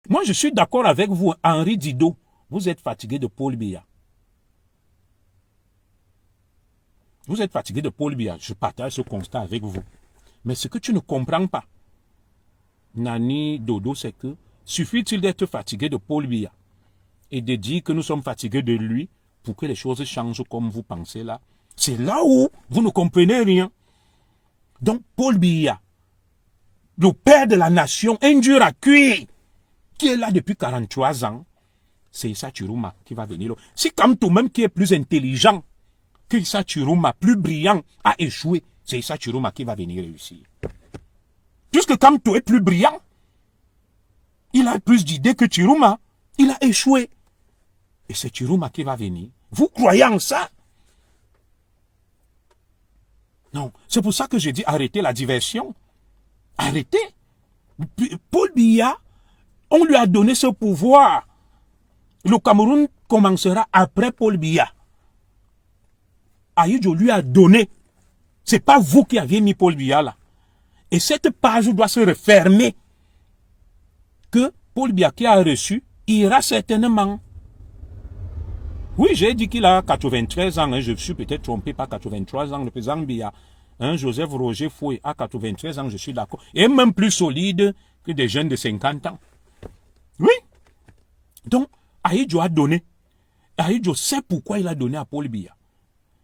Moi, je suis d'accord avec vous, Henri Didot. Vous êtes fatigué de Paul Biya. Vous êtes fatigué de Paul Biya. Je partage ce constat avec vous. Mais ce que tu ne comprends pas, Nani Dodo, c'est que suffit-il d'être fatigué de Paul Biya et de dire que nous sommes fatigués de lui pour que les choses changent comme vous pensez là? C'est là où vous ne comprenez rien. Donc, Paul Biya, le père de la nation, un dur à cuire, qui est là depuis 43 ans, c'est Issa Chiruma qui va venir. Si Kamto, même qui est plus intelligent que Issa Chiruma, plus brillant, a échoué, c'est Issa Chiruma qui va venir réussir. Puisque Kamto est plus brillant, il a plus d'idées que Chiruma, il a échoué. Et c'est Chiruma qui va venir. Vous croyez en ça? Non, c'est pour ça que je dis arrêtez la diversion. Arrêtez. Paul Biya, on lui a donné ce pouvoir. Le Cameroun commencera après Paul Biya. Ahidjo lui a donné. C'est pas vous qui avez mis Paul Biya là. Et cette page doit se refermer. Que Paul Biya qui a reçu ira certainement. Oui, j'ai dit qu'il a 93 ans. Hein, je suis peut-être trompé, pas 83 ans. Le président Biya, hein, Joseph Roger Foué, a 93 ans, je suis d'accord. Et même plus solide que des jeunes de 50 ans. Oui. Donc, Ahidjo a donné. Ahidjo sait pourquoi il a donné à Paul Biya.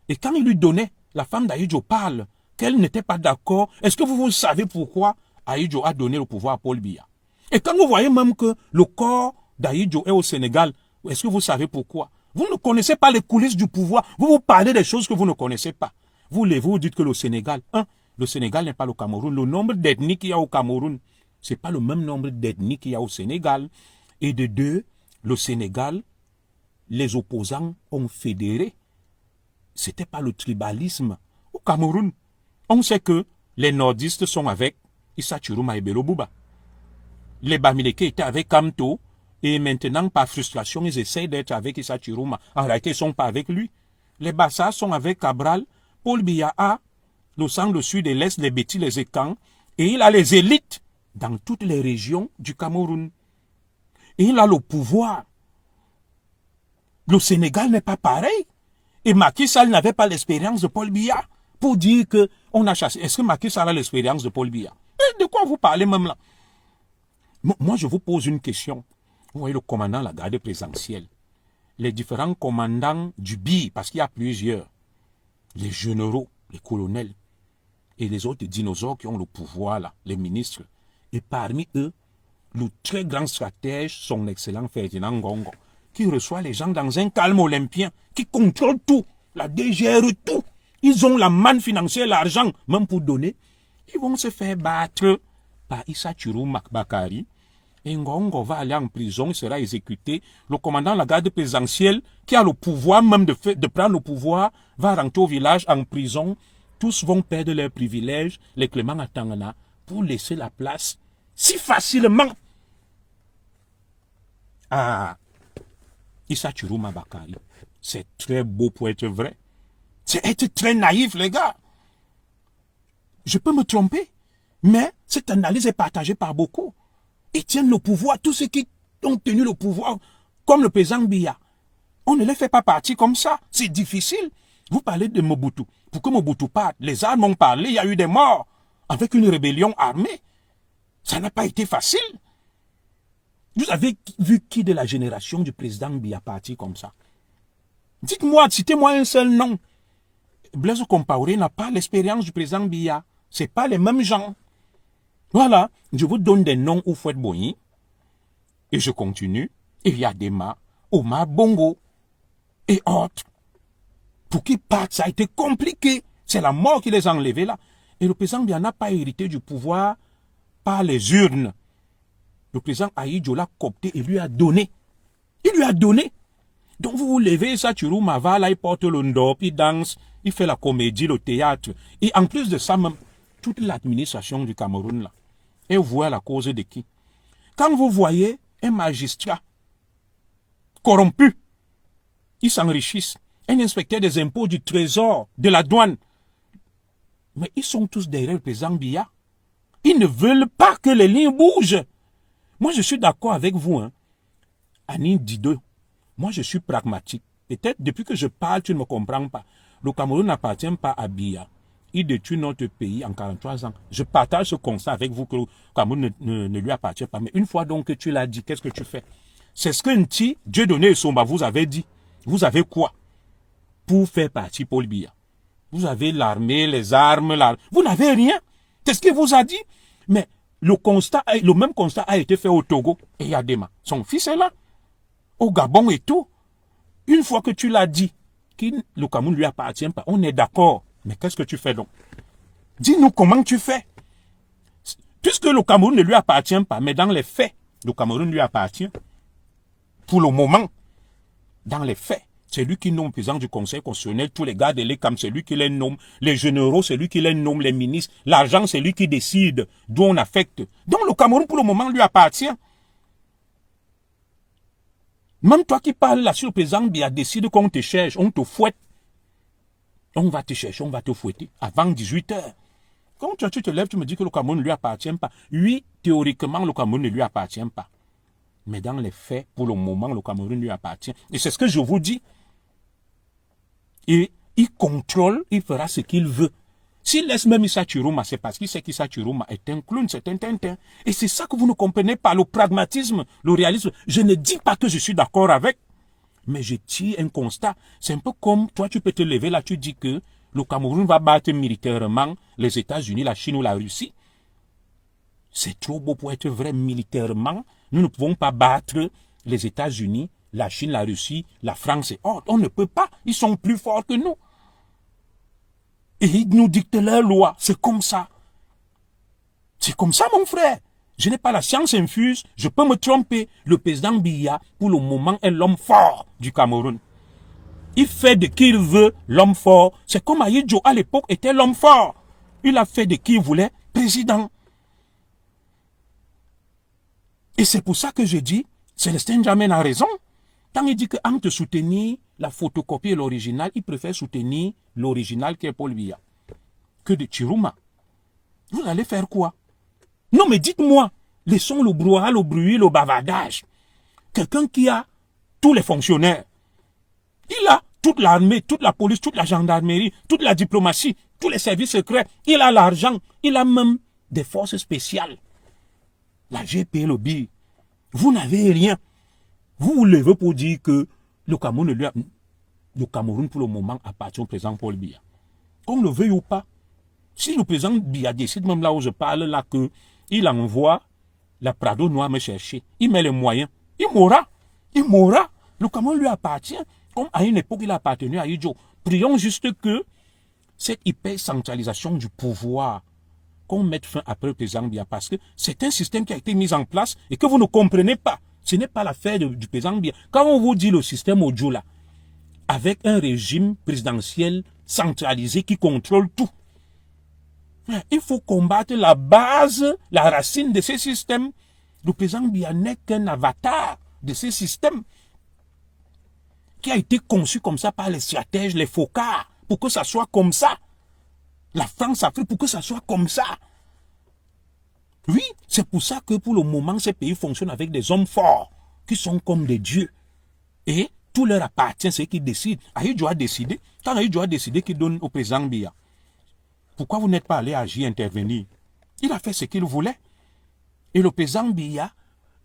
Et quand il lui donnait, la femme d'Ahidjo parle qu'elle n'était pas d'accord. Est-ce que vous savez pourquoi Ahidjo a donné le pouvoir à Paul Biya? Et quand vous voyez même que le corps d'Ahidjo est au Sénégal, est-ce que vous savez pourquoi? Vous ne connaissez pas les coulisses du pouvoir. Vous parlez des choses que vous ne connaissez pas. Vous dites que le Sénégal, le Sénégal n'est pas le Cameroun. Le nombre d'ethnies qu'il y a au Cameroun, ce n'est pas le même nombre d'ethnies qu'il y a au Sénégal. Et de deux, le Sénégal, les opposants ont fédéré. C'était pas le tribalisme. Au Cameroun, on sait que les nordistes sont avec Issa Chiruma et Bello Bouba. Les Bamileke étaient avec Kamto. Et maintenant, par frustration, ils essayent d'être avec Issa Chiruma. En réalité, ils ne sont pas avec lui. Les Bassa sont avec Cabral. Paul Biya a le centre, le sud et l'est, les Bétis, les Ekans. Et il a les élites dans toutes les régions du Cameroun. Et il a le pouvoir. Le Sénégal n'est pas pareil. Et Macky Sall n'avait pas l'expérience de Paul Biya pour dire qu'on a chassé. Est-ce que Macky Sall a l'expérience de Paul Biya? De quoi vous parlez même là? Moi, je vous pose une question. Vous voyez le commandant de la garde présidentielle, les différents commandants du BI, parce qu'il y a plusieurs, les généraux, les colonels, et les autres dinosaures qui ont le pouvoir là, les ministres. Et parmi eux, le très grand stratège, son excellent Ferdinand Ngongo, qui reçoit les gens dans un calme olympien, qui contrôle tout, la DGR, tout. Ils ont la manne financière, l'argent, même pour donner. Ils vont se faire battre par Issa Chiruma Bakari. Et Ngongo va aller en prison, il sera exécuté. Le commandant de la garde présidentielle, qui a le pouvoir même de prendre le pouvoir, va rentrer au village en prison. Tous vont perdre leurs privilèges, les Clément Atangana, pour laisser la place si facilement à Issa Chiruma Bakari. C'est très beau pour être vrai. C'est être très naïf, les gars. Je peux me tromper, mais cette analyse est partagée par beaucoup. Ils tiennent le pouvoir, tous ceux qui ont tenu le pouvoir, comme le président Biya. On ne les fait pas partir comme ça. C'est difficile. Vous parlez de Mobutu. Pour que Mobutu parte, les armes ont parlé, il y a eu des morts avec une rébellion armée. Ça n'a pas été facile. Vous avez vu qui de la génération du président Biya parti comme ça? Dites-moi, citez-moi un seul nom. Blaise Compaoré n'a pas l'expérience du président Biya. Ce n'est pas les mêmes gens. Voilà, je vous donne des noms où Fouet Boigny. Et je continue. Il y a Dema, Omar Bongo et autres. Pour qu'ils partent, ça a été compliqué. C'est la mort qui les a enlevés là. Et le président Biya n'a pas hérité du pouvoir par les urnes. Le président Ahidjo l'a coopté et lui a donné. Il lui a donné. Donc vous vous levez, ça, Chiruma va là, il porte le ndop, il danse, il fait la comédie, le théâtre. Et en plus de ça, même, toute l'administration du Cameroun là. Et vous voyez la cause de qui? Quand vous voyez un magistrat corrompu, ils s'enrichissent. Un inspecteur des impôts du trésor, de la douane. Mais ils sont tous derrière le président Biya. Ils ne veulent pas que les lignes bougent. Moi, je suis d'accord avec vous, hein. Annie Dido. Moi, je suis pragmatique. Peut-être, depuis que je parle, tu ne me comprends pas. Le Cameroun n'appartient pas à Biya. Il détruit notre pays en 43 ans. Je partage ce constat avec vous que le Cameroun ne lui appartient pas. Mais une fois donc que tu l'as dit, qu'est-ce que tu fais? C'est ce que Nti, Dieudonné et Somba vous avez dit. Vous avez quoi pour faire partie Paul Biya? Vous avez l'armée, les armes, vous n'avez rien. C'est ce qu'il vous a dit. Mais le même constat a été fait au Togo et Yadema. Son fils est là. Au Gabon et tout. Une fois que tu l'as dit, que le Cameroun ne lui appartient pas, on est d'accord. Mais qu'est-ce que tu fais donc? Dis-nous comment tu fais. Puisque le Cameroun ne lui appartient pas, mais dans les faits, le Cameroun lui appartient. Pour le moment, dans les faits, c'est lui qui nomme le président du Conseil constitutionnel, tous les gars de l'ECAM, c'est lui qui les nomme, les généraux, c'est lui qui les nomme, les ministres, l'argent, c'est lui qui décide d'où on affecte. Donc le Cameroun, pour le moment, lui appartient. Même toi qui parles là sur le président Biya décide qu'on te cherche, on te fouette. On va te chercher, on va te fouetter avant 18 h. Quand tu te lèves, tu me dis que le Cameroun ne lui appartient pas. Oui, théoriquement, le Cameroun ne lui appartient pas. Mais dans les faits, pour le moment, le Cameroun lui appartient. Et c'est ce que je vous dis. Et il contrôle, il fera ce qu'il veut. S'il laisse même Issa Chiroma, c'est parce qu'il sait qu'Issa Chiroma est un clown, c'est un tintin. Et c'est ça que vous ne comprenez pas, le pragmatisme, le réalisme. Je ne dis pas que je suis d'accord avec, mais je tire un constat. C'est un peu comme, toi tu peux te lever là, tu dis que le Cameroun va battre militairement les États-Unis, la Chine ou la Russie. C'est trop beau pour être vrai militairement. Nous ne pouvons pas battre les États-Unis, la Chine, la Russie, la France. Oh, on ne peut pas. Ils sont plus forts que nous. Et ils nous dictent leurs lois. C'est comme ça. C'est comme ça, mon frère. Je n'ai pas la science infuse. Je peux me tromper. Le président Biya, pour le moment, est l'homme fort du Cameroun. Il fait de qui il veut l'homme fort. C'est comme Ahidjo, à l'époque, était l'homme fort. Il a fait de qui il voulait président. Et c'est pour ça que je dis, Célestin Djamène a raison. Quand il dit qu'entre soutenir la photocopie et l'original, il préfère soutenir l'original qui est Paul Biya que de Chiroma. Vous allez faire quoi? Non, mais dites-moi, laissons le brouhaha, le bruit, le bavardage. Quelqu'un qui a tous les fonctionnaires, il a toute l'armée, toute la police, toute la gendarmerie, toute la diplomatie, tous les services secrets, il a l'argent, il a même des forces spéciales. La GP, le BI. Vous n'avez rien. Vous vous levez pour dire que le Cameroun, pour le moment, appartient au président Paul Biya. Qu'on le veuille ou pas. Si le président Biya décide, même là où je parle, là, qu'il envoie la Prado Noire me chercher, il met les moyens, il mourra. Il mourra. Le Cameroun lui appartient, comme à une époque il a appartenu à Idjo. Prions juste que cette hyper-centralisation du pouvoir, qu'on mette fin après le président Biya, parce que c'est un système qui a été mis en place et que vous ne comprenez pas. Ce n'est pas l'affaire du président Biya. Quand on vous dit le système Odjo là, avec un régime présidentiel centralisé qui contrôle tout, il faut combattre la base, la racine de ces systèmes. Le président Biya n'est qu'un avatar de ces systèmes qui a été conçu comme ça par les stratèges, les focards, pour que ça soit comme ça. La France a fait pour que ça soit comme ça. Oui, c'est pour ça que pour le moment, ces pays fonctionnent avec des hommes forts, qui sont comme des dieux. Et tout leur appartient, c'est eux qui décident. Ahidjo a décidé, quand Ahidjo a décidé qu'il donne au président Biya, pourquoi vous n'êtes pas allé agir, intervenir? Il a fait ce qu'il voulait. Et le président Biya,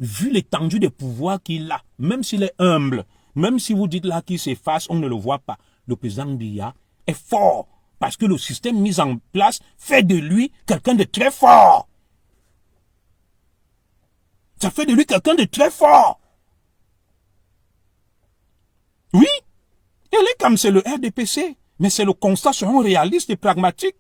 vu l'étendue des pouvoirs qu'il a, même s'il est humble, même si vous dites là qu'il s'efface, on ne le voit pas. Le président Biya est fort, parce que le système mis en place fait de lui quelqu'un de très fort. Ça fait de lui quelqu'un de très fort. Oui, il est comme c'est le RDPC, mais c'est le constat, soyons réalistes et pragmatiques.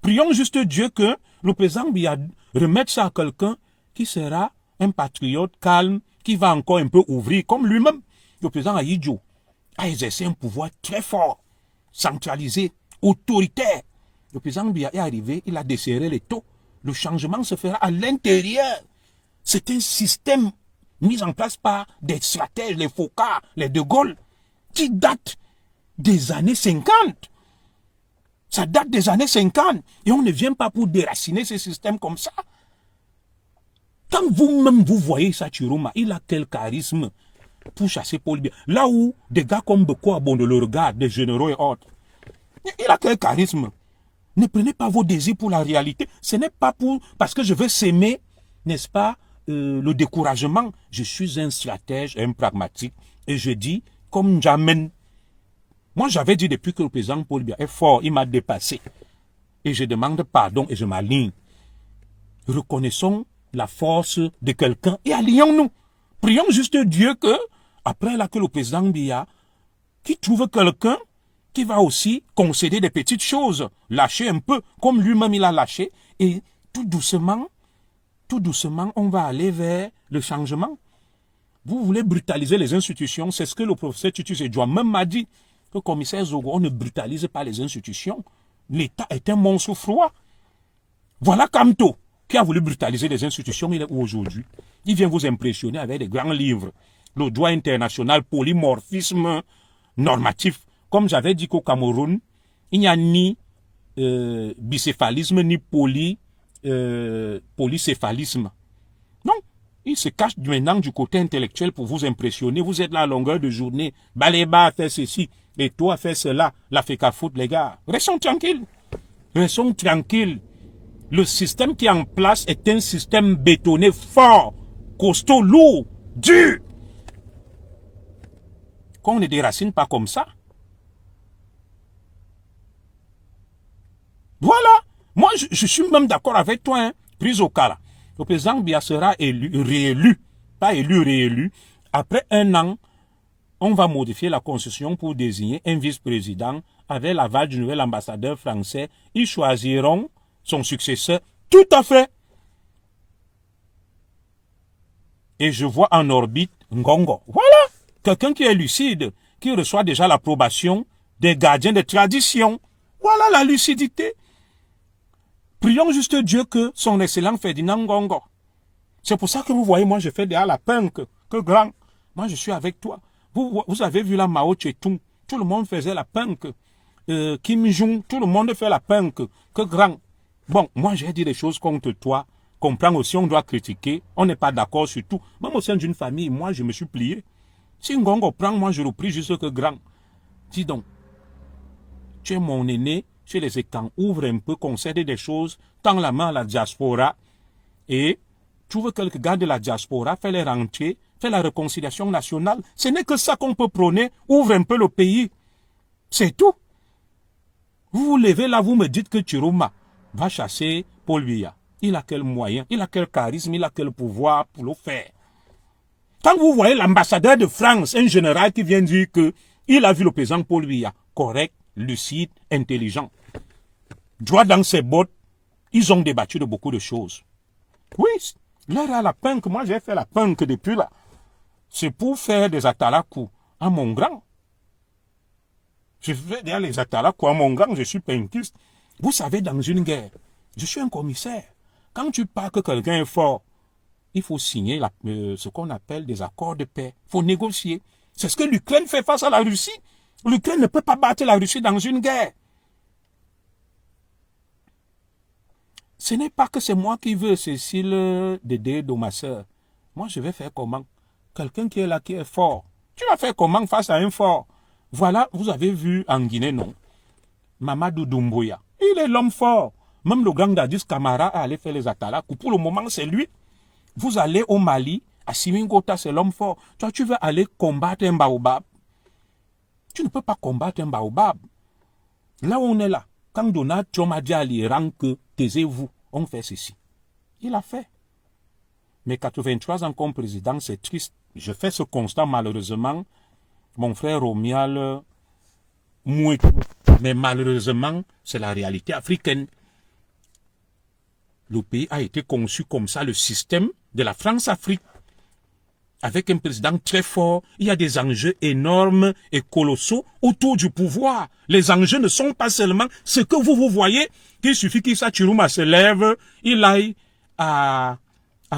Prions juste Dieu que le président Biya remette ça à quelqu'un qui sera un patriote calme, qui va encore un peu ouvrir, comme lui-même. Le président Ahidjo a exercé un pouvoir très fort, centralisé, autoritaire. Le président Biya est arrivé, il a desserré les taux. Le changement se fera à l'intérieur. C'est un système mis en place par des stratèges, les Focards, les De Gaulle, qui date des années 50. Ça date des années 50. Et on ne vient pas pour déraciner ce système comme ça. Quand vous-même vous voyez ça, Chiroma, il a quel charisme pour chasser Paul Biya. Là où des gars comme Bekwabo le regardent, des généraux et autres, il a quel charisme. Ne prenez pas vos désirs pour la réalité. Ce n'est pas parce que je veux s'aimer, n'est-ce pas, le découragement. Je suis un stratège, un pragmatique. Et je dis, comme j'amène. Moi, j'avais dit depuis que le président Paul Biya est fort, il m'a dépassé. Et je demande pardon et je m'aligne. Reconnaissons la force de quelqu'un et allions-nous. Prions juste Dieu que, après là, que le président Biya, qui trouve quelqu'un qui va aussi concéder des petites choses, lâcher un peu, comme lui-même il a lâché, et tout doucement, on va aller vers le changement. Vous voulez brutaliser les institutions, c'est ce que le professeur Titus Edouard même m'a dit, que le commissaire Zogo, on ne brutalise pas les institutions. L'État est un monstre froid. Voilà Kamto, qui a voulu brutaliser les institutions, il est où aujourd'hui? Il vient vous impressionner avec des grands livres. Le droit international, polymorphisme normatif. Comme j'avais dit qu'au Cameroun, il n'y a ni bicéphalisme, ni polycéphalisme. Non, il se cache maintenant du côté intellectuel pour vous impressionner. Vous êtes là à longueur de journée. Baléba a fait ceci, et toi a fait cela. La fait qu'à foutre, les gars. Restons tranquilles. Restons tranquilles. Le système qui est en place est un système bétonné, fort, costaud, lourd, dur. Qu'on ne déracine pas comme ça. Voilà. Moi, je suis même d'accord avec toi, hein. Prise au cas là. Le président Biya sera réélu. Pas élu, réélu. Après un an, on va modifier la constitution pour désigner un vice-président avec l'aval du nouvel ambassadeur français. Ils choisiront son successeur. Tout à fait. Et je vois en orbite Ngongo. Voilà. Quelqu'un qui est lucide, qui reçoit déjà l'approbation des gardiens de tradition. Voilà la lucidité. Prions juste Dieu que son excellent Ferdinand Ngongo. C'est pour ça que vous voyez, moi je fais derrière la punk, que grand. Moi je suis avec toi. Vous avez vu la Mao Tse-tung. Tout le monde faisait la punk. Kim Jong, tout le monde fait la punk. Que grand. Bon, moi j'ai dit des choses contre toi. Comprends aussi, on doit critiquer. On n'est pas d'accord sur tout. Même au sein d'une famille, moi je me suis plié. Si Ngongo prend, moi je le prie juste que grand. Dis donc, tu es mon aîné. Chez les écrans, ouvre un peu, concède des choses, tends la main à la diaspora et trouve quelques gars de la diaspora, fais les rentrer, fais la réconciliation nationale. Ce n'est que ça qu'on peut prôner, ouvre un peu le pays. C'est tout. Vous vous levez là, vous me dites que Chiroma va chasser Paul Biya. Il a quel moyen, il a quel charisme, il a quel pouvoir pour le faire. Quand vous voyez l'ambassadeur de France, un général qui vient dire que il a vu le président Paul Biya, correct, lucide, intelligent. Droit dans ses bottes, ils ont débattu de beaucoup de choses. Oui, l'heure à la punk, moi j'ai fait la punk depuis là. C'est pour faire des atalakou à mon grand. Je fais derrière les atalakou à mon grand, je suis punkiste. Vous savez, dans une guerre, je suis un commissaire. Quand tu parles que quelqu'un est fort, il faut signer ce qu'on appelle des accords de paix. Il faut négocier. C'est ce que l'Ukraine fait face à la Russie. L'Ukraine ne peut pas battre la Russie dans une guerre. Ce n'est pas que c'est moi qui veux, Cécile, d'aider ma soeur. Moi, je vais faire comment? Quelqu'un qui est là, qui est fort. Tu vas faire comment face à un fort? Voilà, vous avez vu en Guinée, non? Mamadou Doumbouya. Il est l'homme fort. Même le grand Dadis Camara a allé faire les atalakou. Pour le moment, c'est lui. Vous allez au Mali, à Simingota, c'est l'homme fort. Toi, tu veux aller combattre un baobab. Tu ne peux pas combattre un baobab. Là où on est là, quand Donald Trump a dit à l'Iran que taisez-vous, on fait ceci. Il a fait. Mais 83 ans comme président, c'est triste. Je fais ce constat malheureusement. Mon frère Romial mouille. Mais malheureusement, c'est la réalité africaine. Le pays a été conçu comme ça, le système de la France-Afrique. Avec un président très fort, il y a des enjeux énormes et colossaux autour du pouvoir. Les enjeux ne sont pas seulement ce que vous voyez, qu'il suffit qu'Issa Chiroma se lève, il aille à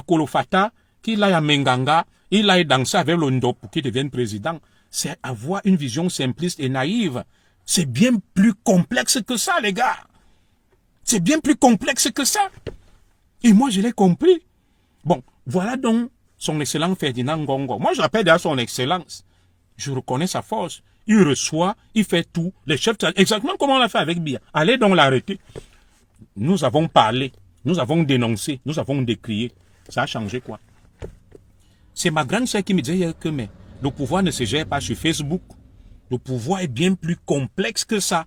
Kolofata, qu'il aille à Menganga, il aille danser avec le Ndop pour qu'il devienne président. C'est avoir une vision simpliste et naïve. C'est bien plus complexe que ça, les gars. C'est bien plus complexe que ça. Et moi, je l'ai compris. Bon, Voilà donc son excellence Ferdinand Ngongo. Moi, je rappelle déjà son excellence. Je reconnais sa force. Il reçoit, il fait tout. Les chefs, exactement comme on l'a fait avec Biya. Allez donc l'arrêter. Nous avons parlé, nous avons dénoncé, nous avons décrié. Ça a changé quoi? C'est ma grande sœur qui me disait que mais, le pouvoir ne se gère pas sur Facebook. Le pouvoir est bien plus complexe que ça.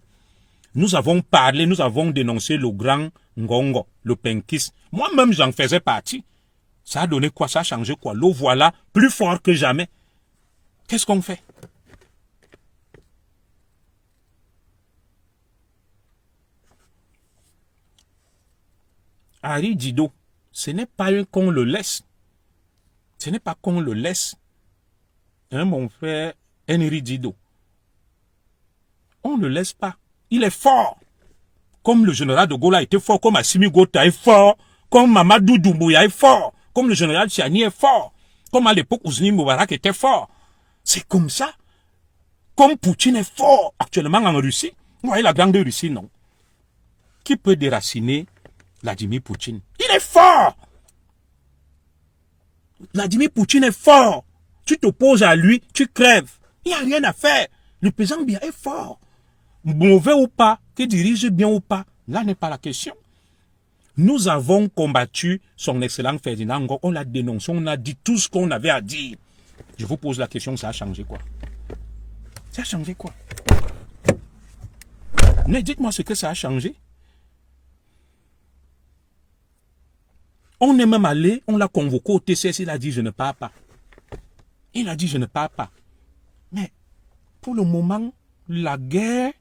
Nous avons parlé, nous avons dénoncé le grand Ngongo, le Penkis. Moi-même, j'en faisais partie. Ça a donné quoi? Ça a changé quoi? Le voilà plus fort que jamais. Qu'est-ce qu'on fait? Harry Dido, ce n'est pas qu'on le laisse. Ce n'est pas qu'on le laisse. Hein, mon frère Henry Dido. On ne le laisse pas. Il est fort. Comme le général de Gaulle a été fort, comme Assimi Gota est fort, comme Mamadou Doumbouya est fort, comme le général Tiani est fort, comme à l'époque Ousni Moubarak était fort. C'est comme ça. Comme Poutine est fort actuellement en Russie. Vous voyez la grande Russie, non? Qui peut déraciner Vladimir Poutine? Il est fort. Vladimir Poutine est fort. Tu t'opposes à lui, tu crèves. Il n'y a rien à faire. Le président Biya est fort. Mauvais ou pas, qui dirige bien ou pas, là n'est pas la question. Nous avons combattu son excellent Ferdinand Ngongo, on l'a dénoncé, on a dit tout ce qu'on avait à dire. Je vous pose la question, ça a changé quoi? Ça a changé quoi? Mais dites-moi ce que ça a changé. On est même allé, on l'a convoqué au TCS, il a dit je ne pars pas. Il a dit je ne pars pas. Mais pour le moment, la guerre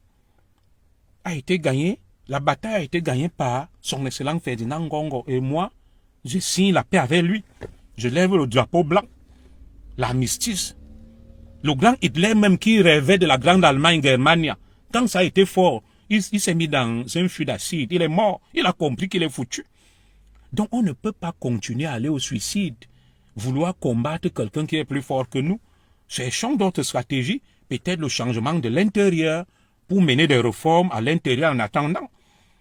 a été gagnée, la bataille a été gagnée par son excellent Ferdinand Ngongo. Et moi, je signe la paix avec lui. Je lève le drapeau blanc, l'armistice. Le grand Hitler même qui rêvait de la grande Allemagne, Germania, quand ça a été fort, il s'est mis dans un fût d'acide. Il est mort. Il a compris qu'il est foutu. Donc on ne peut pas continuer à aller au suicide, vouloir combattre quelqu'un qui est plus fort que nous. Cherchons d'autres stratégies, peut-être le changement de l'intérieur, pour mener des réformes à l'intérieur en attendant.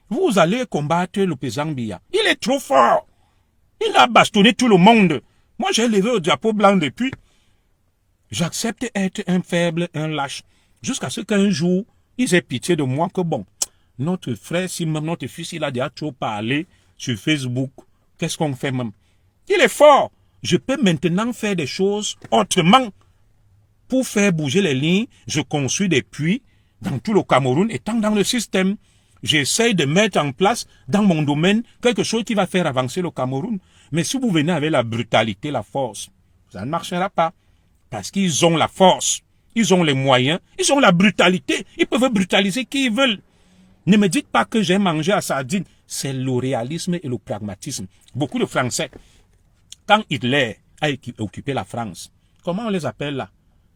Vous allez combattre le président Biya. Il est trop fort. Il a bastonné tout le monde. Moi j'ai levé le drapeau blanc depuis. J'accepte être un faible, un lâche, jusqu'à ce qu'un jour, ils aient pitié de moi que bon, notre frère, si même notre fils, il a déjà trop parlé sur Facebook, qu'est-ce qu'on fait même? Il est fort. Je peux maintenant faire des choses autrement. Pour faire bouger les lignes, je construis des puits dans tout le Cameroun, étant dans le système. J'essaye de mettre en place, dans mon domaine, quelque chose qui va faire avancer le Cameroun. Mais si vous venez avec la brutalité, la force, ça ne marchera pas. Parce qu'ils ont la force, ils ont les moyens, ils ont la brutalité. Ils peuvent brutaliser qui ils veulent. Ne me dites pas que j'ai mangé à sardine. C'est le réalisme et le pragmatisme. Beaucoup de Français, quand Hitler a occupé la France, comment on les appelle là?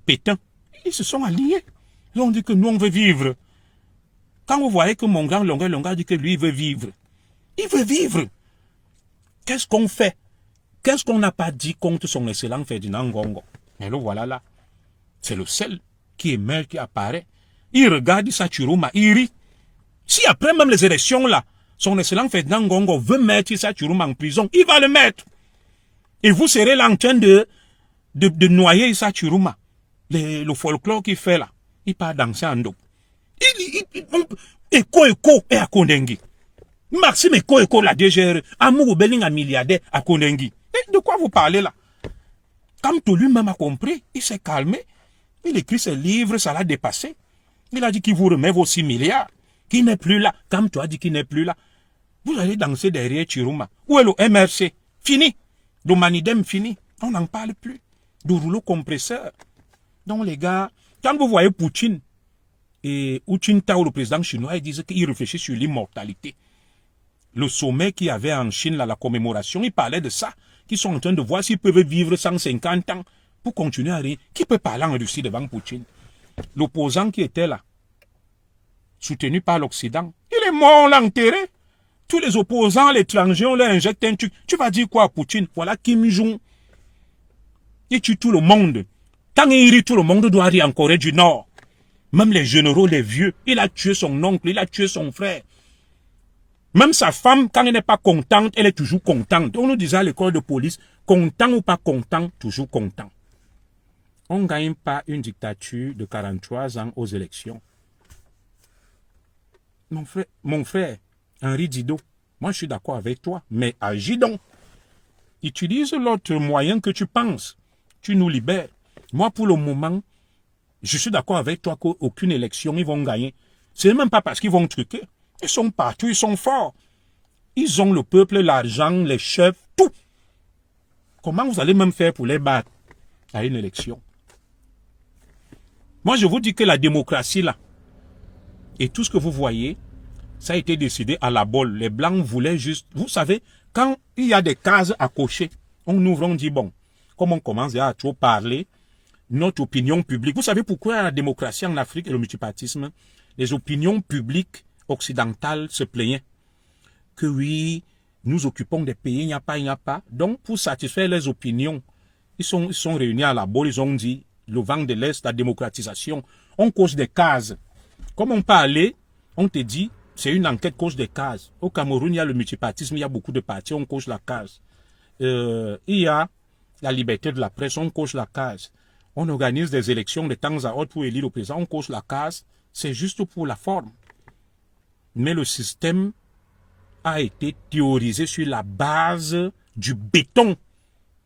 Pétain. Ils se sont alliés. Ils ont dit que nous, on veut vivre. Quand vous voyez que mon grand Longueur dit que lui, il veut vivre. Il veut vivre. Qu'est-ce qu'on fait? Qu'est-ce qu'on n'a pas dit contre son excellent Ferdinand Ngongo? Mais le voilà là. C'est le seul qui émerge, qui apparaît. Il regarde Issa Chiroma, il rit. Si après même les élections là, son excellent Ferdinand Ngongo veut mettre Issa Chiroma en prison, il va le mettre. Et vous serez là en train de noyer Issa Chiroma. Le folklore qu'il fait là, il part danser en dos. Eko et à Kondengi. Maxime Eko la DGR, Amour Belling un milliardaire à Kondengi. Et de quoi vous parlez là? Comme tout lui-même a compris, il s'est calmé. Il écrit ses livres, ça l'a dépassé. Il a dit qu'il vous remet vos 6 milliards. Qui n'est plus là. Comme tu as dit qu'il n'est plus là. Vous allez danser derrière Chiroma. Où est le MRC? Fini. Le Manidem fini. On n'en parle plus. Du rouleau compresseur. Donc les gars, quand vous voyez Poutine et Hu Jintao, le président chinois, ils disent qu'il réfléchit sur l'immortalité. Le sommet qu'il y avait en Chine, là, la commémoration, il parlait de ça. Qui sont en train de voir s'ils peuvent vivre 150 ans pour continuer à rire. Qui peut parler en Russie devant Poutine? L'opposant qui était là, soutenu par l'Occident, il est mort, on l'a enterré. Tous les opposants, l'étranger, on leur injecte un truc. Tu vas dire quoi à Poutine? Voilà Kim Jong. Il tue tout le monde. Tant qu'il rit, tout le monde doit rire en Corée du Nord. Même les généraux, les vieux, il a tué son oncle, il a tué son frère. Même sa femme, quand elle n'est pas contente, elle est toujours contente. On nous disait à l'école de police, content ou pas content, toujours content. On ne gagne pas une dictature de 43 ans aux élections. Mon frère, Henri Didot, moi je suis d'accord avec toi, mais agis donc. Utilise l'autre moyen que tu penses. Tu nous libères. Moi, pour le moment, je suis d'accord avec toi qu'aucune élection, ils vont gagner. Ce n'est même pas parce qu'ils vont truquer. Ils sont partout, ils sont forts. Ils ont le peuple, l'argent, les chefs, tout. Comment vous allez même faire pour les battre à une élection? Moi, je vous dis que la démocratie, là, et tout ce que vous voyez, ça a été décidé à la bolle. Les Blancs voulaient juste... Vous savez, quand il y a des cases à cocher, on ouvre, on dit, bon, comme on commence à trop parler, notre opinion publique... Vous savez pourquoi la démocratie en Afrique et le multipartisme, les opinions publiques occidentales se plaignaient que oui, nous occupons des pays, il n'y a pas, il n'y a pas. Donc, pour satisfaire les opinions, ils sont réunis à la bolle, ils ont dit, le vent de l'Est, la démocratisation, on coche des cases. Comme on parlait, on te dit, c'est une enquête coche des cases. Au Cameroun, il y a le multipartisme, il y a beaucoup de partis, on coche la case. Il y a la liberté de la presse, on coche la case. On organise des élections de temps à autre pour élire le président, on coche la case. C'est juste pour la forme. Mais le système a été théorisé sur la base du béton,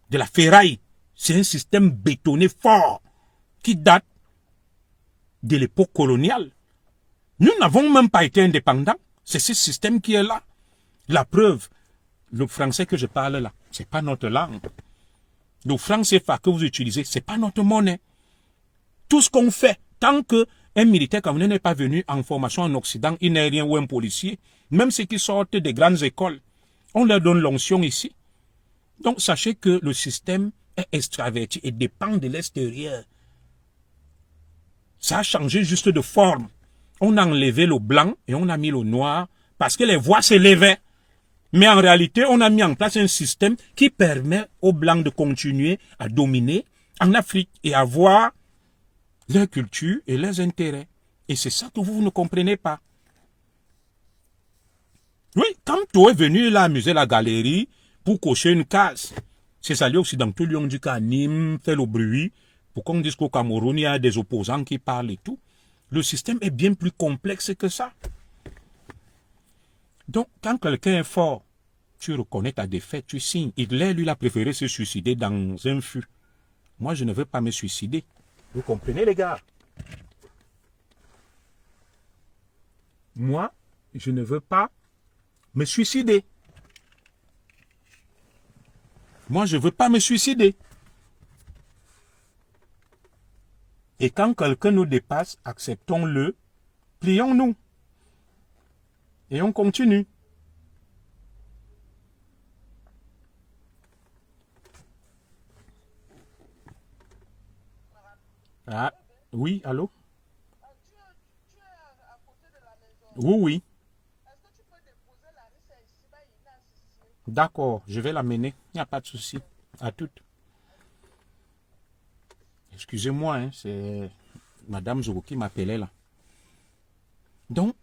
de la ferraille. C'est un système bétonné fort qui date de l'époque coloniale. Nous n'avons même pas été indépendants. C'est ce système qui est là. La preuve, le français que je parle là, c'est pas notre langue. Le franc CFA que vous utilisez, c'est pas notre monnaie. Tout ce qu'on fait, tant que un militaire camerounais n'est pas venu en formation en Occident, il n'est rien, ou un policier, même ceux qui sortent des grandes écoles, on leur donne l'onction ici. Donc sachez que le système est extraverti et dépend de l'extérieur. Ça a changé juste de forme. On a enlevé le blanc et on a mis le noir parce que les voix s'élevaient. Mais en réalité, on a mis en place un système qui permet aux blancs de continuer à dominer en Afrique et avoir leur culture et leurs intérêts. Et c'est ça que vous ne comprenez pas. Oui, quand tu es venu là amuser la galerie pour cocher une case, ces alliés occidentaux lui ont dit qu'à Nîmes, fait le bruit, pour qu'on dise qu'au Cameroun, il y a des opposants qui parlent et tout. Le système est bien plus complexe que ça. Donc, quand quelqu'un est fort, tu reconnais ta défaite, tu signes. Hitler, lui, il a préféré se suicider dans un fût. Moi, je ne veux pas me suicider. Vous comprenez, les gars? Moi, je ne veux pas me suicider. Moi, je ne veux pas me suicider. Et quand quelqu'un nous dépasse, acceptons-le, plions-nous. Et on continue. Ah, oui, allô? Oui, oui. D'accord, je vais l'amener. Il n'y a pas de souci. À toutes. Excusez-moi, hein, c'est Madame Zogo qui m'appelait là. Donc,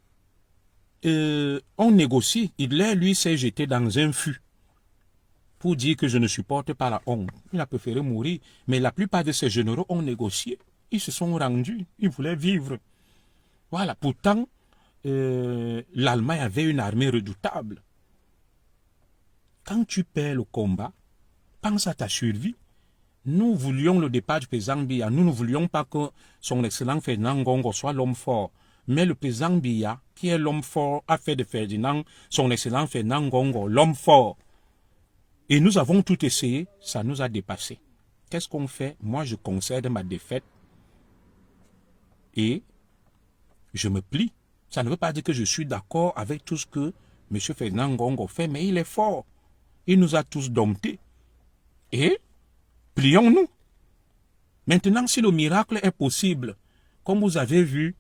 on négocie. Hitler, lui, s'est jeté dans un fût pour dire que je ne supporte pas la honte. Il a préféré mourir. Mais la plupart de ces généraux ont négocié. Ils se sont rendus. Ils voulaient vivre. Voilà. Pourtant, l'Allemagne avait une armée redoutable. Quand tu perds le combat, pense à ta survie. Nous voulions le départ du président Biya. Nous ne voulions pas que son excellent Ferdinand Ngongo soit l'homme fort. Mais le président Biya, qui est l'homme fort, a fait de Ferdinand, son excellent Ferdinand Ngongo, l'homme fort. Et nous avons tout essayé, ça nous a dépassé. Qu'est-ce qu'on fait? Moi, je concède ma défaite et je me plie. Ça ne veut pas dire que je suis d'accord avec tout ce que M. Ferdinand Ngongo fait, mais il est fort. Il nous a tous domptés. Et plions-nous. Maintenant, si le miracle est possible, comme vous avez vu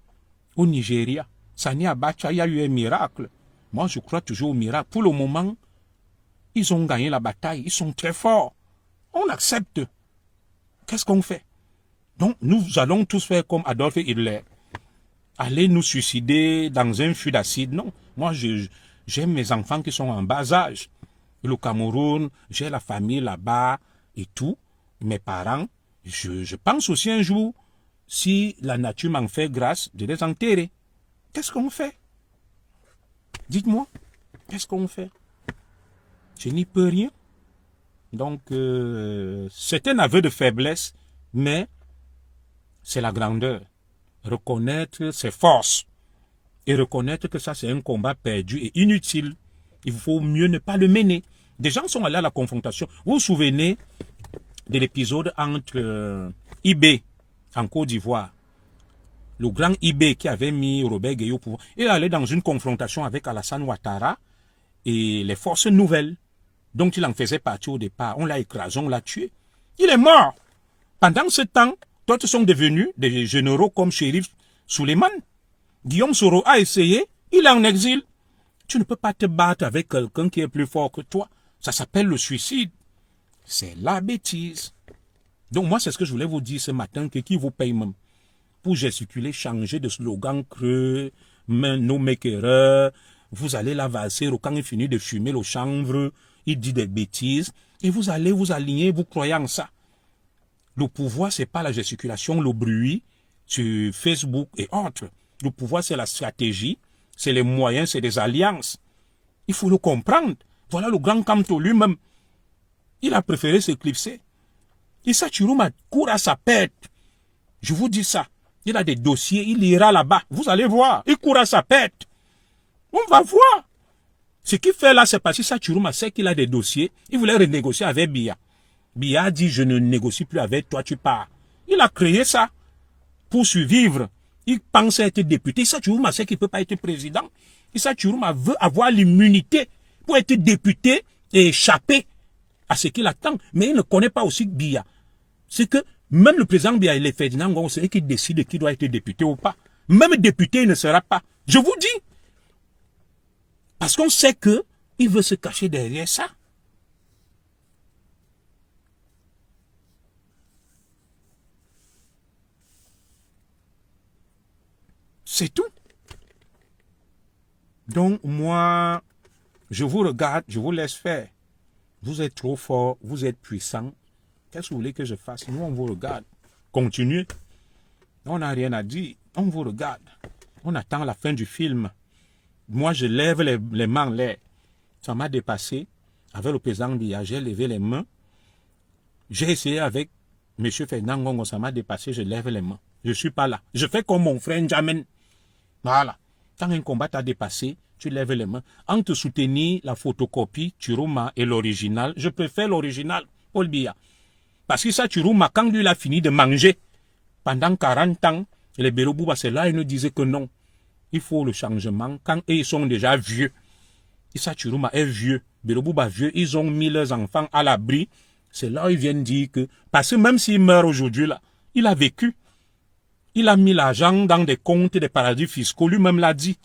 au Nigeria, Sani Abacha, il y a eu un miracle. Moi, je crois toujours au miracle. Pour le moment, ils ont gagné la bataille. Ils sont très forts. On accepte. Qu'est-ce qu'on fait? Donc, nous allons tous faire comme Adolf Hitler. Aller nous suicider dans un fût d'acide. Non. Moi, j'ai mes enfants qui sont en bas âge. Le Cameroun, j'ai la famille là-bas et tout. Mes parents, je pense aussi un jour, si la nature m'en fait grâce, de les enterrer. Qu'est-ce qu'on fait? Dites-moi, qu'est-ce qu'on fait? Je n'y peux rien. Donc, c'est un aveu de faiblesse, mais c'est la grandeur. Reconnaître ses forces et reconnaître que ça, c'est un combat perdu et inutile. Il vaut mieux ne pas le mener. Des gens sont allés à la confrontation. Vous vous souvenez de l'épisode entre IB en Côte d'Ivoire, le grand IB qui avait mis Robert Gueye au pouvoir. Il est allé dans une confrontation avec Alassane Ouattara et les forces nouvelles, dont il en faisait partie au départ. On l'a écrasé, on l'a tué. Il est mort. Pendant ce temps, d'autres sont devenus des généraux comme Chérif Souleymane. Guillaume Soro a essayé, il est en exil. Tu ne peux pas te battre avec quelqu'un qui est plus fort que toi. Ça s'appelle le suicide. C'est la bêtise. Donc moi, c'est ce que je voulais vous dire ce matin, que qui vous paye même pour gesticuler, changer de slogan creux, nos makereurs, vous allez la valser, quand il finit de fumer le chanvre, il dit des bêtises, et vous allez vous aligner, vous croyez en ça. Le pouvoir, c'est pas la gesticulation, le bruit sur Facebook et autres. Le pouvoir, c'est la stratégie, c'est les moyens, c'est des alliances. Il faut le comprendre. Voilà le grand Kamto lui-même. Il a préféré s'éclipser. Issa Chiruma court à sa perte. Je vous dis ça. Il a des dossiers, il ira là-bas. Vous allez voir. Il court à sa perte. On va voir. Ce qu'il fait là, c'est parce que Issa Chiruma sait qu'il a des dossiers. Il voulait renégocier avec Biya. Biya a dit, je ne négocie plus avec toi, tu pars. Il a créé ça pour survivre. Il pense être député. Issa Chiruma sait qu'il ne peut pas être président. Issa Chiruma veut avoir l'immunité pour être député et échapper à ce qu'il attend. Mais il ne connaît pas aussi Biya. C'est que même le président Biya et les Ferdinand Ngongo, c'est eux qui décident qui doit être député ou pas. Même député, il ne sera pas. Je vous dis. Parce qu'on sait que il veut se cacher derrière ça. C'est tout. Donc, moi, je vous regarde, je vous laisse faire. Vous êtes trop fort, vous êtes puissant. Qu'est-ce que vous voulez que je fasse? Nous, on vous regarde. Continuez. On n'a rien à dire. On vous regarde. On attend la fin du film. Moi, je lève les mains en l'air. Ça m'a dépassé. Avec le président Biya, j'ai levé les mains. J'ai essayé avec M. Ferdinand Ngongo, ça m'a dépassé, je lève les mains. Je ne suis pas là. Je fais comme mon frère N'Djamène. Voilà. Quand un combat t'a dépassé, tu lèves les mains. En te soutenir la photocopie, Chiruma et l'original, je préfère l'original, Paul Biya. Parce que ça, Chiruma, quand lui il a fini de manger, pendant 40 ans, les Belobouba, c'est là, ils nous disaient que non. Il faut le changement. Quand ils sont déjà vieux, Issa Chiruma est vieux, Belobouba vieux, ils ont mis leurs enfants à l'abri. C'est là où ils viennent dire que, parce que même s'il meurt aujourd'hui, là, il a vécu. Il a mis l'argent dans des comptes des paradis fiscaux, lui-même l'a dit.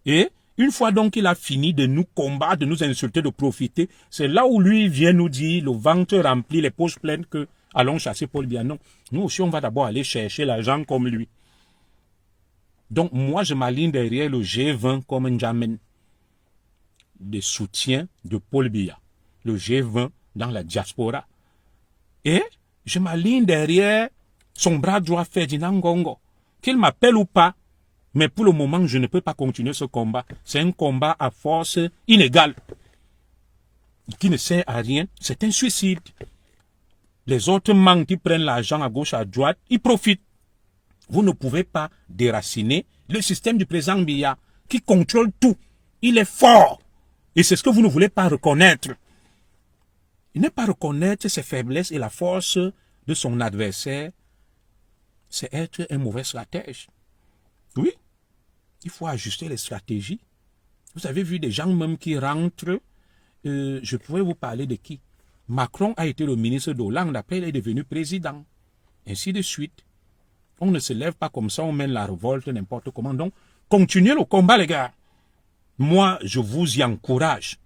Et une fois donc qu'il a fini de nous combattre, de nous insulter, de profiter, c'est là où lui vient nous dire, le ventre rempli, les poches pleines, que allons chasser Paul Biya. Non, nous aussi on va d'abord aller chercher l'argent comme lui. Donc moi je m'aligne derrière le G20 comme N'Djamène, de soutien de Paul Biya, le G20 dans la diaspora. Et je m'aligne derrière son bras droit Ferdinand Ngongo, qu'il m'appelle ou pas, mais pour le moment, je ne peux pas continuer ce combat. C'est un combat à force inégale, qui ne sert à rien. C'est un suicide. Les autres manques qui prennent l'argent à gauche, à droite, ils profitent. Vous ne pouvez pas déraciner le système du président Biya, qui contrôle tout. Il est fort. Et c'est ce que vous ne voulez pas reconnaître. Il n'est pas reconnaître ses faiblesses et la force de son adversaire. C'est être un mauvais stratège. Oui, il faut ajuster les stratégies. Vous avez vu des gens même qui rentrent. Je pourrais vous parler de qui? Macron a été le ministre d'Hollande, après il est devenu président. Ainsi de suite. On ne se lève pas comme ça, on mène la révolte n'importe comment. Donc, continuez le combat, les gars. Moi, je vous y encourage.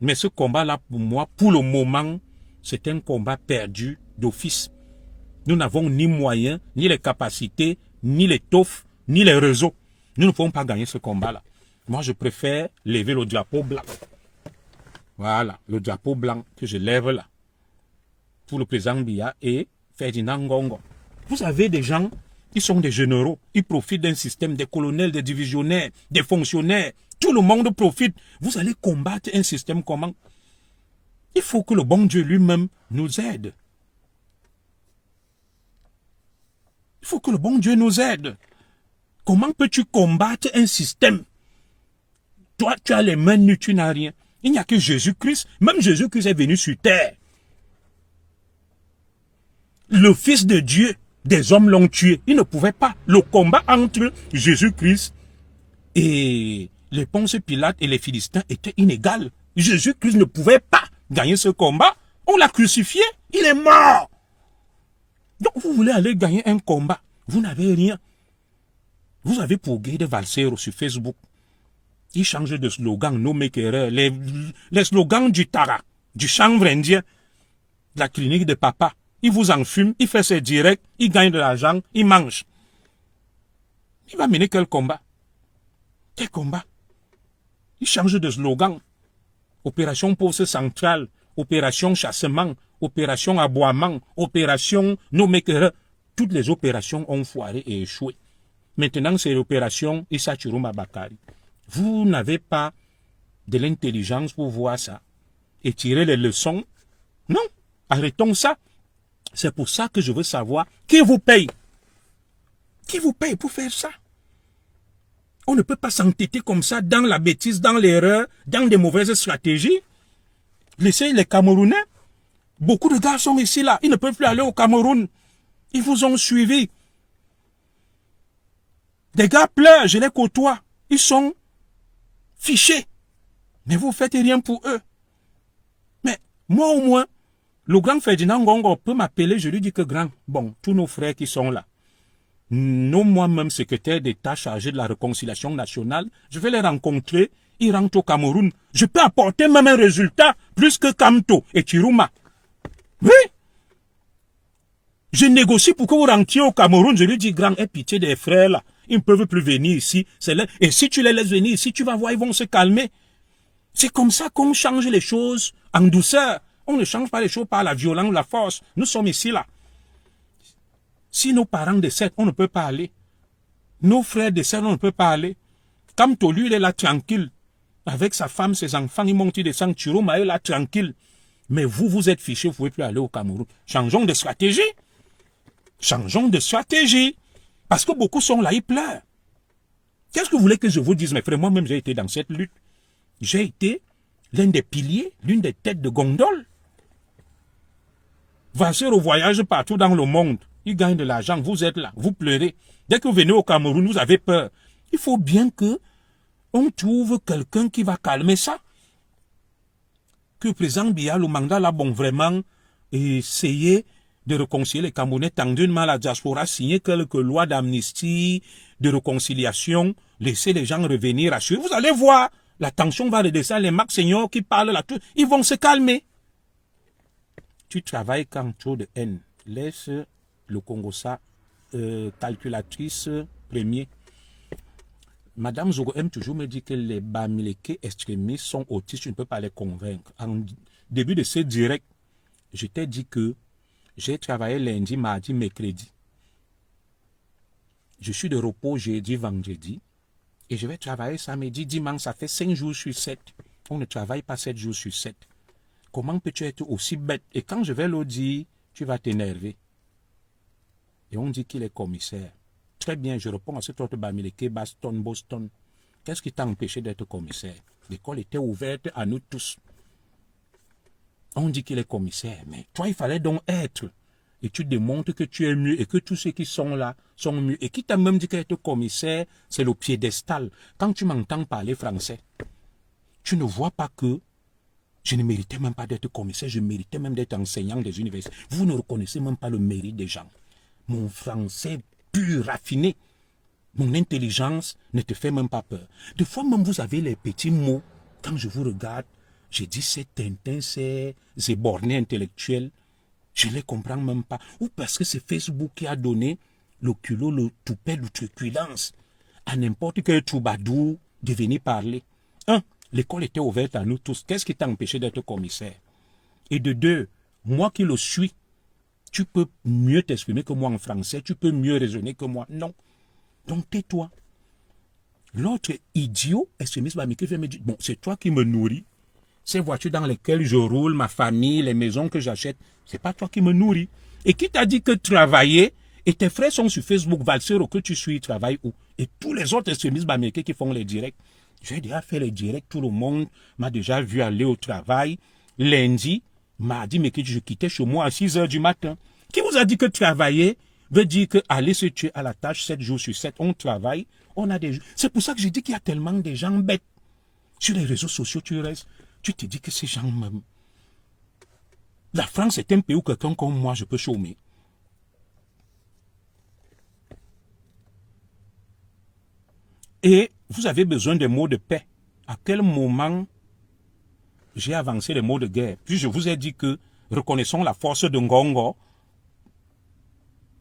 Mais ce combat-là, pour moi, pour le moment, c'est un combat perdu d'office. Nous n'avons ni moyens, ni les capacités, ni l'étoffe, ni les réseaux. Nous ne pouvons pas gagner ce combat-là. Moi, je préfère lever le drapeau blanc. Voilà, le drapeau blanc que je lève là. Pour le président Biya et Ferdinand Ngongo. Vous avez des gens qui sont des généraux. Ils profitent d'un système, des colonels, des divisionnaires, des fonctionnaires. Tout le monde profite. Vous allez combattre un système comment? Il faut que le bon Dieu lui-même nous aide. Il faut que le bon Dieu nous aide. Comment peux-tu combattre un système? Toi, tu as les mains nues, tu n'as rien. Il n'y a que Jésus-Christ. Même Jésus-Christ est venu sur terre. Le Fils de Dieu, des hommes l'ont tué. Il ne pouvait pas. Le combat entre Jésus-Christ et les Ponce Pilate et les Philistins était inégal. Jésus-Christ ne pouvait pas gagner ce combat. On l'a crucifié. Il est mort. Donc vous voulez aller gagner un combat. Vous n'avez rien. Vous avez pour Guy de Valsero sur Facebook. Il change de slogan, no make erreur. Les slogans du Tara, du chanvre indien, de la clinique de papa. Il vous en fume, il fait ses directs, il gagne de l'argent, il mange. Il va mener quel combat? Quel combat? Il change de slogan. Opération Poste Centrale, opération chassement, opération aboiement, opération no make erreur. Toutes les opérations ont foiré et échoué. Maintenant, c'est l'opération Issa Chiruma Bakari. Vous n'avez pas de l'intelligence pour voir ça et tirer les leçons. Non, arrêtons ça. C'est pour ça que je veux savoir qui vous paye. Qui vous paye pour faire ça? On ne peut pas s'entêter comme ça dans la bêtise, dans l'erreur, dans des mauvaises stratégies. Laissez les Camerounais. Beaucoup de gars sont ici là. Ils ne peuvent plus aller au Cameroun. Ils vous ont suivi. Des gars pleurent, je les côtoie. Ils sont fichés. Mais vous ne faites rien pour eux. Mais moi au moins, le grand Ferdinand Ngongo peut m'appeler, je lui dis que grand, bon, tous nos frères qui sont là, nos moi-même secrétaires d'État chargés de la réconciliation nationale, je vais les rencontrer, ils rentrent au Cameroun. Je peux apporter même un résultat plus que Kamto et Chiruma. Oui. Je négocie pour que vous rentriez au Cameroun. Je lui dis, grand, aie pitié des frères là. Ils ne peuvent plus venir ici. Et si tu les laisses venir ici, tu vas voir, ils vont se calmer. C'est comme ça qu'on change les choses en douceur. On ne change pas les choses par la violence, la force. Nous sommes ici là. Si nos parents décèdent, on ne peut pas aller. Nos frères décèdent, on ne peut pas aller. Kamto, lui, il est là tranquille. Avec sa femme, ses enfants, ils montent, ils descendent. Chiroma est là tranquille. Mais vous, vous êtes fichés, vous ne pouvez plus aller au Cameroun. Changeons de stratégie. Changeons de stratégie. Parce que beaucoup sont là, ils pleurent. Qu'est-ce que vous voulez que je vous dise, mes frères? Moi-même, j'ai été dans cette lutte. J'ai été l'un des piliers, l'une des têtes de gondole. Valsero voyage partout dans le monde. Il gagne de l'argent. Vous êtes là, vous pleurez. Dès que vous venez au Cameroun, vous avez peur. Il faut bien que on trouve quelqu'un qui va calmer ça. Que le président Biya, le mandat là, bon, vraiment, essayer de réconcilier les Camerounais, tendrement la diaspora, signer quelques lois d'amnistie, de réconciliation, laisser les gens revenir à suivre. Vous allez voir, la tension va redescendre, les Max Seigneur qui parlent là, tout, ils vont se calmer. Tu travailles quand trop de haine. Laisse le Congossa, calculatrice premier. Madame Zogo aime toujours me dire que les Bamileke extrémistes sont autistes, tu ne peux pas les convaincre. En début de ce direct, je t'ai dit que j'ai travaillé lundi, mardi, mercredi. Je suis de repos jeudi, vendredi. Et je vais travailler samedi, dimanche, ça fait 5 jours sur 7. On ne travaille pas 7 jours sur 7. Comment peux-tu être aussi bête? Et quand je vais le dire, tu vas t'énerver. Et on dit qu'il est commissaire. Très bien, je réponds à cet autre Bamileke, Boston. Qu'est-ce qui t'a empêché d'être commissaire? L'école était ouverte à nous tous. On dit qu'il est commissaire, mais toi, il fallait donc être. Et tu démontres que tu es mieux et que tous ceux qui sont là sont mieux. Et qui t'a même dit qu'être commissaire, c'est le piédestal. Quand tu m'entends parler français, tu ne vois pas que je ne méritais même pas d'être commissaire, je méritais même d'être enseignant des universités. Vous ne reconnaissez même pas le mérite des gens. Mon français pur, raffiné, mon intelligence ne te fait même pas peur. Des fois même vous avez les petits mots, quand je vous regarde, je dis c'est Tintin, c'est borné intellectuel, je ne les comprends même pas. Ou parce que c'est Facebook qui a donné le culot, le toupet, l'outrecuidance à n'importe quel troubadou de venir parler. Un, l'école était ouverte à nous tous. Qu'est-ce qui t'a empêché d'être commissaire? Et de deux, moi qui le suis, tu peux mieux t'exprimer que moi en français, tu peux mieux raisonner que moi. Non. Donc tais-toi. L'autre idiot, extrémiste, qui vient me dire, bon, c'est toi qui me nourris. Ces voitures dans lesquelles je roule, ma famille, les maisons que j'achète, c'est pas toi qui me nourris. Et qui t'a dit que travailler, et tes frères sont sur Facebook, Valsero, que tu suis, ils travaillent où? Et tous les autres extrémistes américains qui font les directs. J'ai déjà fait les directs, tout le monde m'a déjà vu aller au travail. Lundi, mardi, mais que je quittais chez moi à 6 heures du matin. Qui vous a dit que travailler veut dire que aller se tuer à la tâche 7 jours sur 7, on travaille, on a des... C'est pour ça que j'ai dit qu'il y a tellement de gens bêtes. Sur les réseaux sociaux, tu restes, tu te dis que ces gens même... La France est un pays où quelqu'un comme moi, je peux chômer. Et vous avez besoin des mots de paix. À quel moment j'ai avancé les mots de guerre? Puis je vous ai dit que reconnaissons la force de Ngongo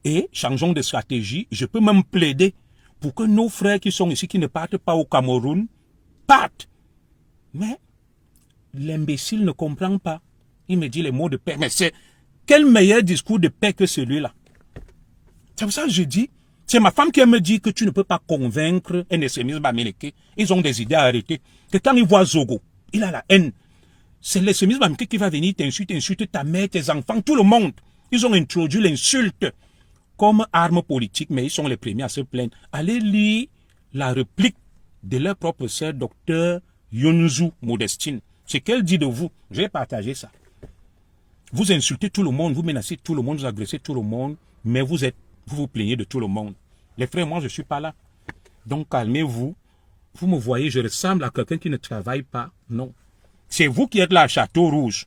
et changeons de stratégie. Je peux même plaider pour que nos frères qui sont ici, qui ne partent pas au Cameroun, partent. Mais l'imbécile ne comprend pas. Il me dit les mots de paix. Mais c'est quel meilleur discours de paix que celui-là? C'est pour ça que je dis, c'est ma femme qui me dit que tu ne peux pas convaincre un extrémisme américain. Ils ont des idées à arrêter. Que quand ils voient Zogo, il a la haine. C'est l'extrémisme américain qui va venir t'insulter ta mère, tes enfants, tout le monde. Ils ont introduit l'insulte comme arme politique, mais ils sont les premiers à se plaindre. Allez lire la réplique de leur propre sœur, docteur Yonzu Modestine. Ce qu'elle dit de vous, je vais partager ça. Vous insultez tout le monde, vous menacez tout le monde, vous agressez tout le monde, mais vous vous plaignez de tout le monde. Les frères, moi, je ne suis pas là. Donc, calmez-vous. Vous me voyez, je ressemble à quelqu'un qui ne travaille pas. Non. C'est vous qui êtes là à Château Rouge.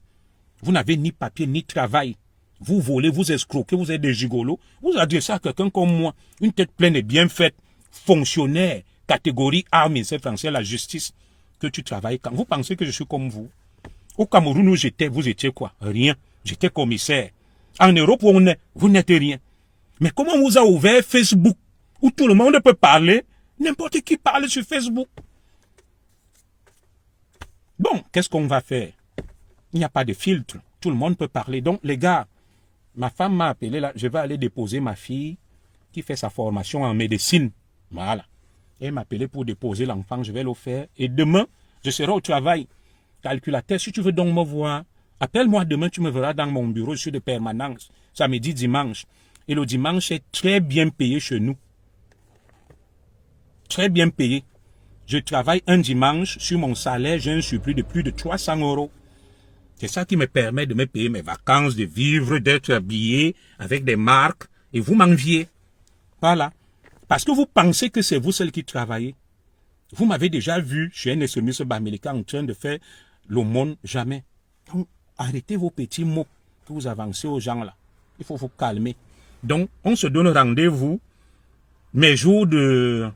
Vous n'avez ni papier, ni travail. Vous volez, vous escroquez, vous êtes des gigolos. Vous adressez à quelqu'un comme moi, une tête pleine et bien faite, fonctionnaire, catégorie A, ministère français, la justice, que tu travailles quand. Vous pensez que je suis comme vous? Au Cameroun où j'étais, vous étiez quoi? Rien. J'étais commissaire. En Europe où on est, vous n'êtes rien. Mais comment on vous a ouvert Facebook, où tout le monde peut parler? N'importe qui parle sur Facebook. Bon, qu'est-ce qu'on va faire? Il n'y a pas de filtre. Tout le monde peut parler. Donc, les gars, ma femme m'a appelé là. Je vais aller déposer ma fille qui fait sa formation en médecine. Voilà. Elle m'a appelé pour déposer l'enfant. Je vais le faire. Et demain, je serai au travail. Calculateur, si tu veux donc me voir, appelle-moi demain, tu me verras dans mon bureau. Je suis de permanence. Samedi, dimanche. Et le dimanche est très bien payé chez nous. Très bien payé. Je travaille un dimanche, sur mon salaire, j'ai un surplus de plus de 300 €. C'est ça qui me permet de me payer mes vacances, de vivre, d'être habillé avec des marques. Et vous m'enviez. Voilà. Parce que vous pensez que c'est vous seul qui travaillez. Vous m'avez déjà vu chez un extrémiste américain en train de faire l'aumône, jamais. Donc, arrêtez vos petits mots que vous avancez aux gens là. Il faut vous calmer. Donc, on se donne rendez-vous mes jours de